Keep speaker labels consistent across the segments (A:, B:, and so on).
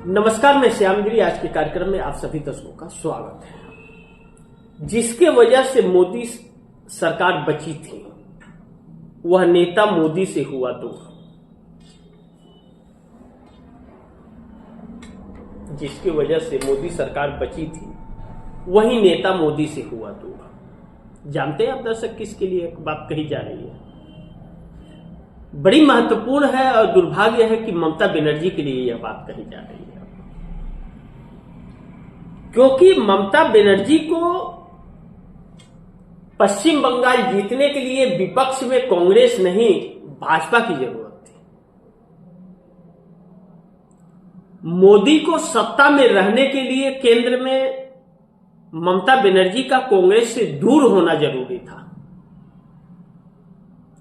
A: नमस्कार, मैं श्यामगिरी। आज के कार्यक्रम में आप सभी दर्शकों का स्वागत है। जिसके वजह से मोदी सरकार बची थी वह नेता मोदी से हुआ दूर। जिसकी वजह से मोदी सरकार बची थी वही नेता मोदी से हुआ दूर। जानते हैं आप दर्शक किसके लिए बात कही जा रही है? बड़ी महत्वपूर्ण है और दुर्भाग्य है कि ममता बनर्जी के लिए यह बात कही जा रही है, क्योंकि ममता बनर्जी को पश्चिम बंगाल जीतने के लिए विपक्ष में कांग्रेस नहीं भाजपा की जरूरत थी। मोदी को सत्ता में रहने के लिए केंद्र में ममता बनर्जी का कांग्रेस से दूर होना जरूरी था।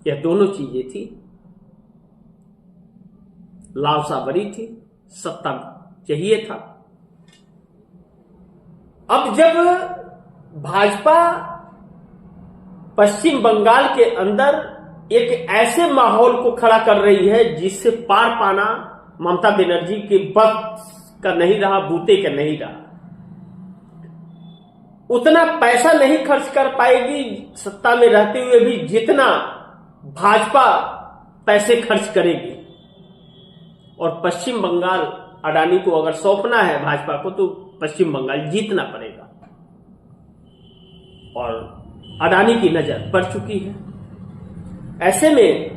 A: यह दोनों चीजें थी, लालसा बड़ी थी, सत्ता चाहिए था। अब जब भाजपा पश्चिम बंगाल के अंदर एक ऐसे माहौल को खड़ा कर रही है जिससे पार पाना ममता बनर्जी के बस का नहीं रहा, बूते का नहीं रहा, उतना पैसा नहीं खर्च कर पाएगी सत्ता में रहते हुए भी जितना भाजपा पैसे खर्च करेगी। और पश्चिम बंगाल अडानी को अगर सौंपना है भाजपा को तो पश्चिम बंगाल जीतना पड़ेगा। और अडानी की नजर पड़ चुकी है। ऐसे में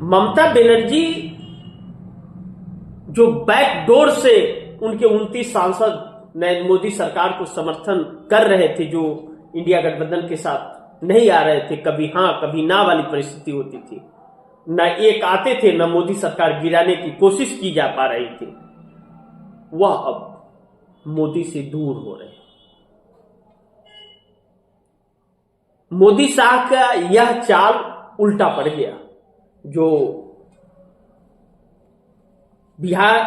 A: ममता बनर्जी जो बैकडोर से उनके 29 सांसद नरेंद्र मोदी सरकार को समर्थन कर रहे थे, जो इंडिया गठबंधन के साथ नहीं आ रहे थे, कभी हां कभी ना वाली परिस्थिति होती थी, न एक आते थे न मोदी सरकार गिराने की कोशिश की जा पा रही थी, वह अब मोदी से दूर हो रहे हैं। मोदी साहब का यह चाल उल्टा पड़ गया। जो बिहार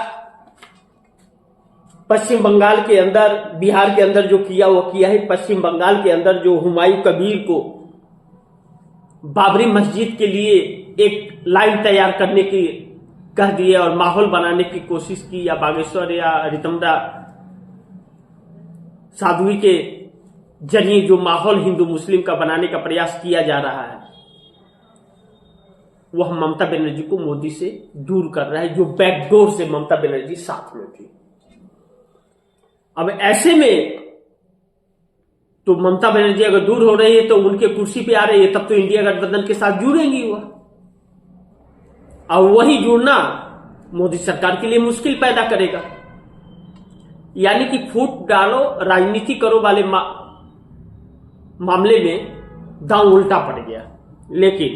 A: पश्चिम बंगाल के अंदर, बिहार के अंदर जो किया वो किया है। पश्चिम बंगाल के अंदर जो हुमायूं कबीर को बाबरी मस्जिद के लिए एक लाइन तैयार करने की कह दिए और माहौल बनाने की कोशिश की, या बागेश्वर या रितमरा साध्वी के जरिए जो माहौल हिंदू मुस्लिम का बनाने का प्रयास किया जा रहा है, वह ममता बनर्जी को मोदी से दूर कर रहा है, जो बैकडोर से ममता बनर्जी साथ में थी। अब ऐसे में तो ममता बनर्जी अगर दूर हो रही है तो उनके कुर्सी पे आ रही है, तब तो इंडिया गठबंधन के साथ जुड़ेंगी वह। और वही जुड़ना मोदी सरकार के लिए मुश्किल पैदा करेगा। यानी कि फूट डालो राजनीति करो वाले मामले में दांव उल्टा पड़ गया। लेकिन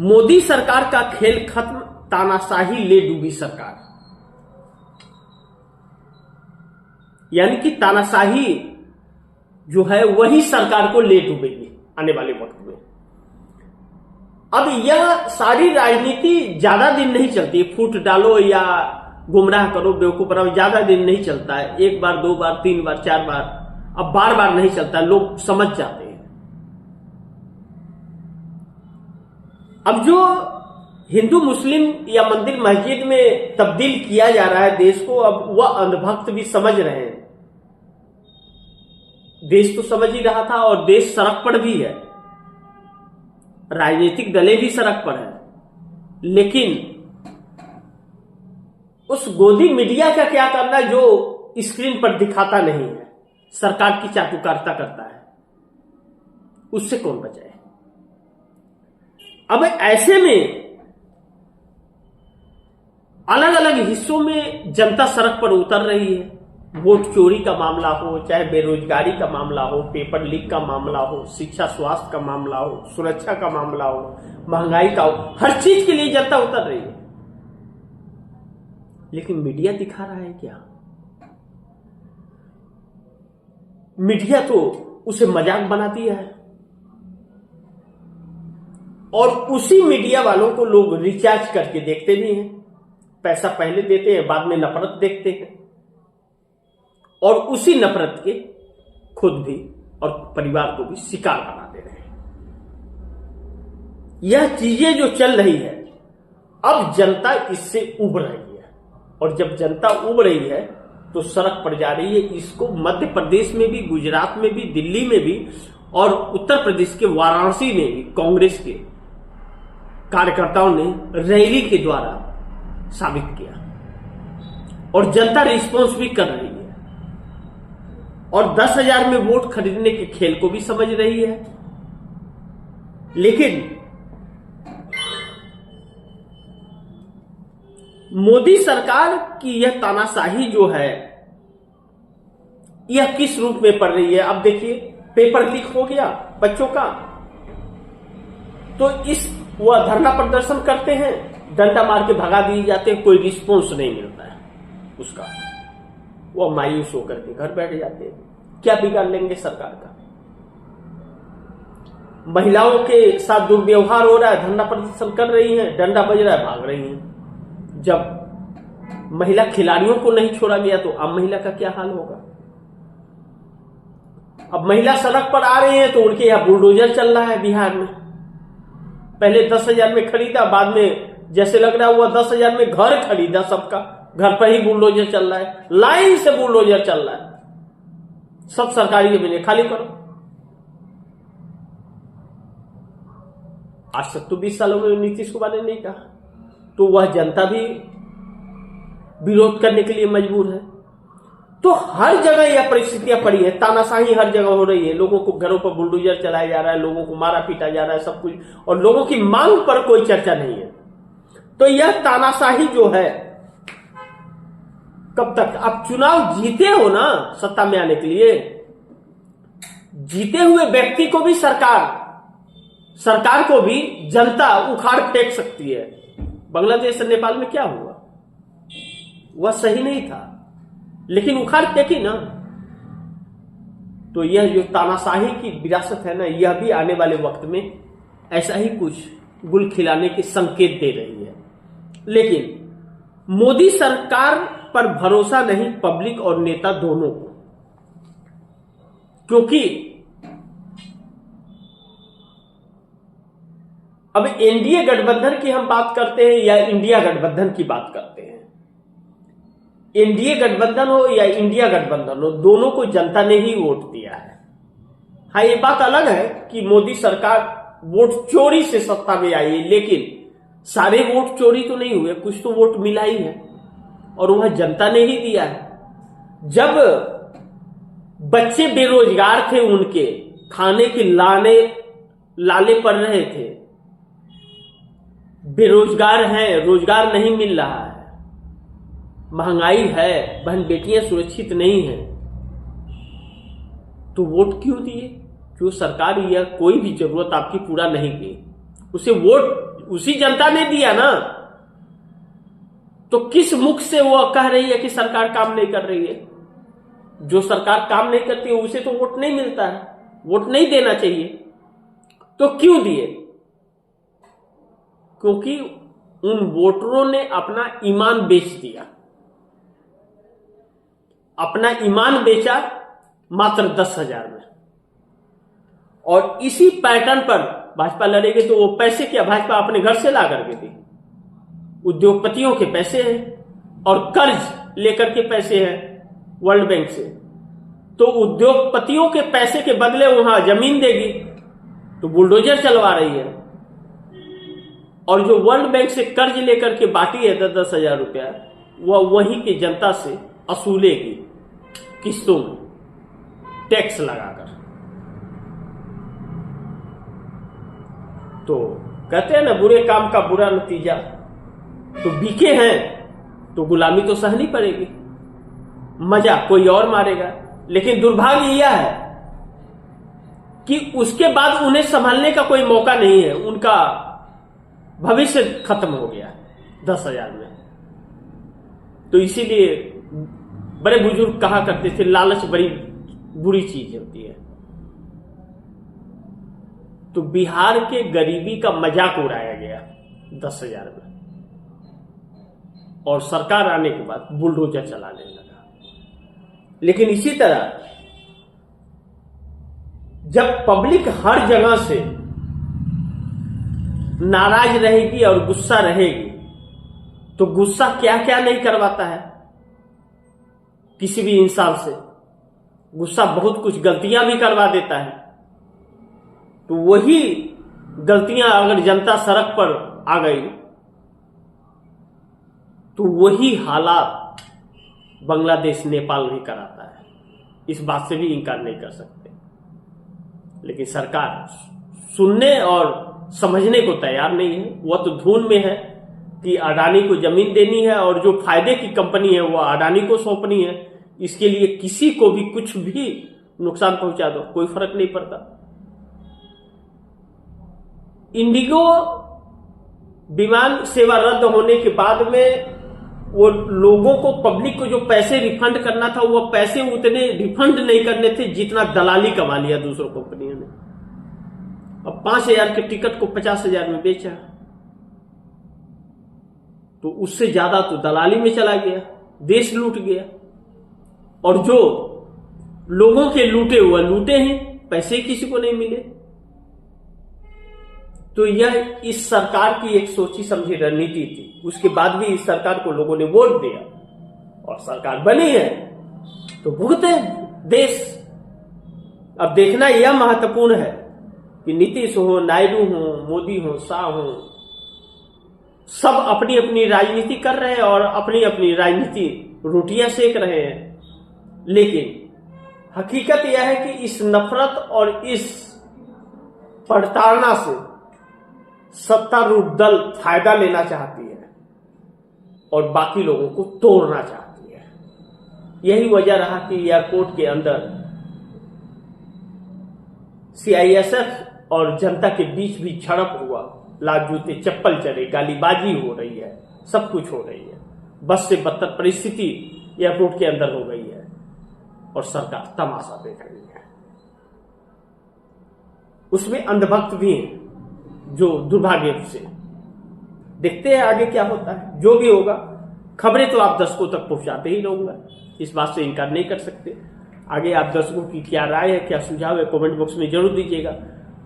A: मोदी सरकार का खेल खत्म, तानाशाही ले डूबी सरकार। यानी कि तानाशाही जो है वही सरकार को ले डूबेगी आने वाले वक्त में। अब यह सारी राजनीति ज्यादा दिन नहीं चलती। फूट डालो या गुमराह करो, बेवकूफ बनाओ, ज्यादा दिन नहीं चलता है। एक बार, दो बार, तीन बार, चार बार, अब बार बार नहीं चलता, लोग समझ जाते हैं। अब जो हिंदू मुस्लिम या मंदिर मस्जिद में तब्दील किया जा रहा है देश को, अब वह अंधभक्त भी समझ रहे हैं। देश तो समझ ही रहा था और देश सड़क पर भी है, राजनीतिक दलें भी सड़क पर है। लेकिन उस गोदी मीडिया का क्या करना जो स्क्रीन पर दिखाता नहीं है, सरकार की चाटुकारिता करता है, उससे कौन बचाए? अब ऐसे में अलग अलग हिस्सों में जनता सड़क पर उतर रही है। वोट चोरी का मामला हो, चाहे बेरोजगारी का मामला हो, पेपर लीक का मामला हो, शिक्षा स्वास्थ्य का मामला हो, सुरक्षा का मामला हो, महंगाई का हो, हर चीज के लिए जनता उतर रही है। लेकिन मीडिया दिखा रहा है क्या? मीडिया तो उसे मजाक बना दिया है। और उसी मीडिया वालों को लोग रिचार्ज करके देखते भी हैं। पैसा पहले देते हैं, बाद में नफरत देखते हैं, और उसी नफरत के खुद भी और परिवार को भी शिकार बना दे रहे हैं। यह चीजें जो चल रही है, अब जनता इससे उब रही है। और जब जनता उब रही है तो सड़क पर जा रही है। इसको मध्य प्रदेश में भी, गुजरात में भी, दिल्ली में भी और उत्तर प्रदेश के वाराणसी में भी कांग्रेस के कार्यकर्ताओं ने रैली के द्वारा साबित किया और जनता रिस्पॉन्स भी कर रही है और 10,000 में वोट खरीदने के खेल को भी समझ रही है। लेकिन मोदी सरकार की यह तानाशाही जो है यह किस रूप में पड़ रही है। अब देखिए, पेपर लीक हो गया बच्चों का, तो वह धरना प्रदर्शन करते हैं, डंडा मार के भगा दिए जाते हैं, कोई रिस्पॉन्स नहीं मिलता है उसका, वह मायूस होकर के घर बैठ जाते हैं। क्या बिगाड़ लेंगे सरकार का? महिलाओं के साथ दुर्व्यवहार हो रहा है, धरना प्रदर्शन कर रही हैं, डंडा बज रहा है, भाग रही हैं। जब महिला खिलाड़ियों को नहीं छोड़ा गया तो अब महिला का क्या हाल होगा? अब महिला सड़क पर आ रही है तो उनके यहां बुलडोजर चल रहा है बिहार में। पहले 10,000 में खरीदा, बाद में जैसे लग रहा है हुआ 10,000 में घर खरीदा, सबका घर पर ही बुलडोजर चल रहा है, लाइन से बुलडोजर चल रहा है। सब सरकारी जमीनें खाली करो। आज तक तो 20 सालों में नीतीश कुमार ने नहीं कहा, तो वह जनता भी विरोध करने के लिए मजबूर है। तो हर जगह यह परिस्थितियां पड़ी है, तानाशाही हर जगह हो रही है, लोगों को घरों पर बुलडोजर चलाया जा रहा है, लोगों को मारा पीटा जा रहा है, सब कुछ, और लोगों की मांग पर कोई चर्चा नहीं है। तो यह तानाशाही जो है कब तक? अब चुनाव जीते हो ना सत्ता में आने के लिए, जीते हुए व्यक्ति को भी सरकार को भी जनता उखाड़ फेंक सकती है। बांग्लादेश और नेपाल में क्या हुआ? वह सही नहीं था, लेकिन उखाड़ फेंकी ना। तो यह जो तानाशाही की विरासत है ना, यह भी आने वाले वक्त में ऐसा ही कुछ गुल खिलाने के संकेत दे रही है। लेकिन मोदी सरकार पर भरोसा नहीं पब्लिक और नेता दोनों को, क्योंकि अब एनडीए गठबंधन की हम बात करते हैं या इंडिया गठबंधन की बात करते हैं, एनडीए गठबंधन हो या इंडिया गठबंधन हो, दोनों को जनता ने ही वोट दिया है। हाँ, ये बात अलग है कि मोदी सरकार वोट चोरी से सत्ता में आई है, लेकिन सारे वोट चोरी तो नहीं हुए, कुछ तो वोट मिला ही है और वह जनता ने ही दिया है। जब बच्चे बेरोजगार थे, उनके खाने के लाले पड़ रहे थे, बेरोजगार हैं, रोजगार नहीं मिल रहा है, महंगाई है, बहन बेटियां सुरक्षित नहीं हैं, तो वोट क्यों दिए? जो सरकार या कोई भी जरूरत आपकी पूरा नहीं की, उसे वोट उसी जनता ने दिया ना। तो किस मुख से वो कह रही है कि सरकार काम नहीं कर रही है? जो सरकार काम नहीं करती है उसे तो वोट नहीं मिलता है, वोट नहीं देना चाहिए। तो क्यों दिए? क्योंकि उन वोटरों ने अपना ईमान बेच दिया, अपना ईमान बेचा मात्र 10,000 में। और इसी पैटर्न पर भाजपा लड़ेगी तो वो पैसे क्या भाजपा अपने घर से ला करके दी? उद्योगपतियों के पैसे हैं और कर्ज लेकर के पैसे हैं वर्ल्ड बैंक से। तो उद्योगपतियों के पैसे के बदले वहां जमीन देगी, तो बुलडोजर चलवा रही है। और जो वर्ल्ड बैंक से कर्ज लेकर के बाकी है 10,000 रुपया, वह वहीं की जनता से असूलेगी किस्तों में, टैक्स लगाकर। तो कहते हैं ना, बुरे काम का बुरा नतीजा। तो बीके हैं तो गुलामी तो सहनी पड़ेगी, मजा कोई और मारेगा। लेकिन दुर्भाग्य यह है कि उसके बाद उन्हें संभालने का कोई मौका नहीं है, उनका भविष्य खत्म हो गया 10,000 में। तो इसीलिए बड़े बुजुर्ग कहा करते थे, लालच बड़ी बुरी चीज होती है। तो बिहार के गरीबी का मजाक उड़ाया गया 10,000 में, और सरकार आने के बाद बुलडोजर चलाने लगा। लेकिन इसी तरह जब पब्लिक हर जगह से नाराज रहेगी और गुस्सा रहेगी, तो गुस्सा क्या क्या नहीं करवाता है किसी भी इंसान से। गुस्सा बहुत कुछ गलतियां भी करवा देता है। तो वही गलतियां अगर जनता सड़क पर आ गई तो वही हालात बांग्लादेश नेपाल भी कराता है। इस बात से भी इनकार नहीं कर सकते। लेकिन सरकार सुनने और समझने को तैयार नहीं है। वह तो धुन में है कि अडानी को जमीन देनी है और जो फायदे की कंपनी है वह अडानी को सौंपनी है। इसके लिए किसी को भी कुछ भी नुकसान पहुंचा दो, कोई फर्क नहीं पड़ता। इंडिगो विमान सेवा रद्द होने के बाद में वो लोगों को, पब्लिक को जो पैसे रिफंड करना था, वो पैसे उतने रिफंड नहीं करने थे जितना दलाली कमा लिया दूसरों कंपनियों ने। अब 5,000 के टिकट को 50,000 में बेचा, तो उससे ज्यादा तो दलाली में चला गया, देश लूट गया। और जो लोगों के लूटे हुए लूटे हैं, पैसे किसी को नहीं मिले। तो यह इस सरकार की एक सोची समझी रणनीति थी। उसके बाद भी इस सरकार को लोगों ने वोट दिया और सरकार बनी है, तो भुगते देश। अब देखना यह महत्वपूर्ण है कि नीतीश हो, नायडू हो, मोदी हो, शाह हो, सब अपनी अपनी राजनीति कर रहे हैं और अपनी अपनी राजनीति रोटियां सेक रहे हैं। लेकिन हकीकत यह है कि इस नफरत और इस प्रताड़ना से सत्तारूढ़ दल फायदा लेना चाहती है और बाकी लोगों को तोड़ना चाहती है। यही वजह रहा कि एयरपोर्ट के अंदर सीआईएसएफ और जनता के बीच भी झड़प हुआ, लात जूते चप्पल चले, गालीबाजी हो रही है, सब कुछ हो रही है। बस से बदतर परिस्थिति एयरपोर्ट के अंदर हो गई है और सरकार तमाशा देख रही है। उसमें अंधभक्त भी हैं जो दुर्भाग्य से। देखते हैं आगे क्या होता है। जो भी होगा, खबरें तो आप दर्शकों तक पहुंचाते ही रहूंगा, इस बात से इनकार नहीं कर सकते। आगे आप दर्शकों की क्या राय है, क्या सुझाव है, कमेंट बॉक्स में जरूर दीजिएगा।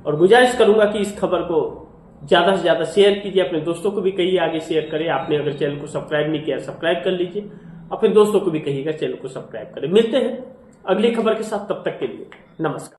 A: और गुजारिश करूंगा कि इस खबर को ज्यादा से ज्यादा शेयर कीजिए, अपने दोस्तों को भी कहिए आगे शेयर करें। आपने अगर चैनल को सब्सक्राइब नहीं किया, सब्सक्राइब कर लीजिए। अपने दोस्तों को भी कहिएगा चैनल को सब्सक्राइब करें। मिलते हैं अगली खबर के साथ, तब तक के लिए नमस्कार।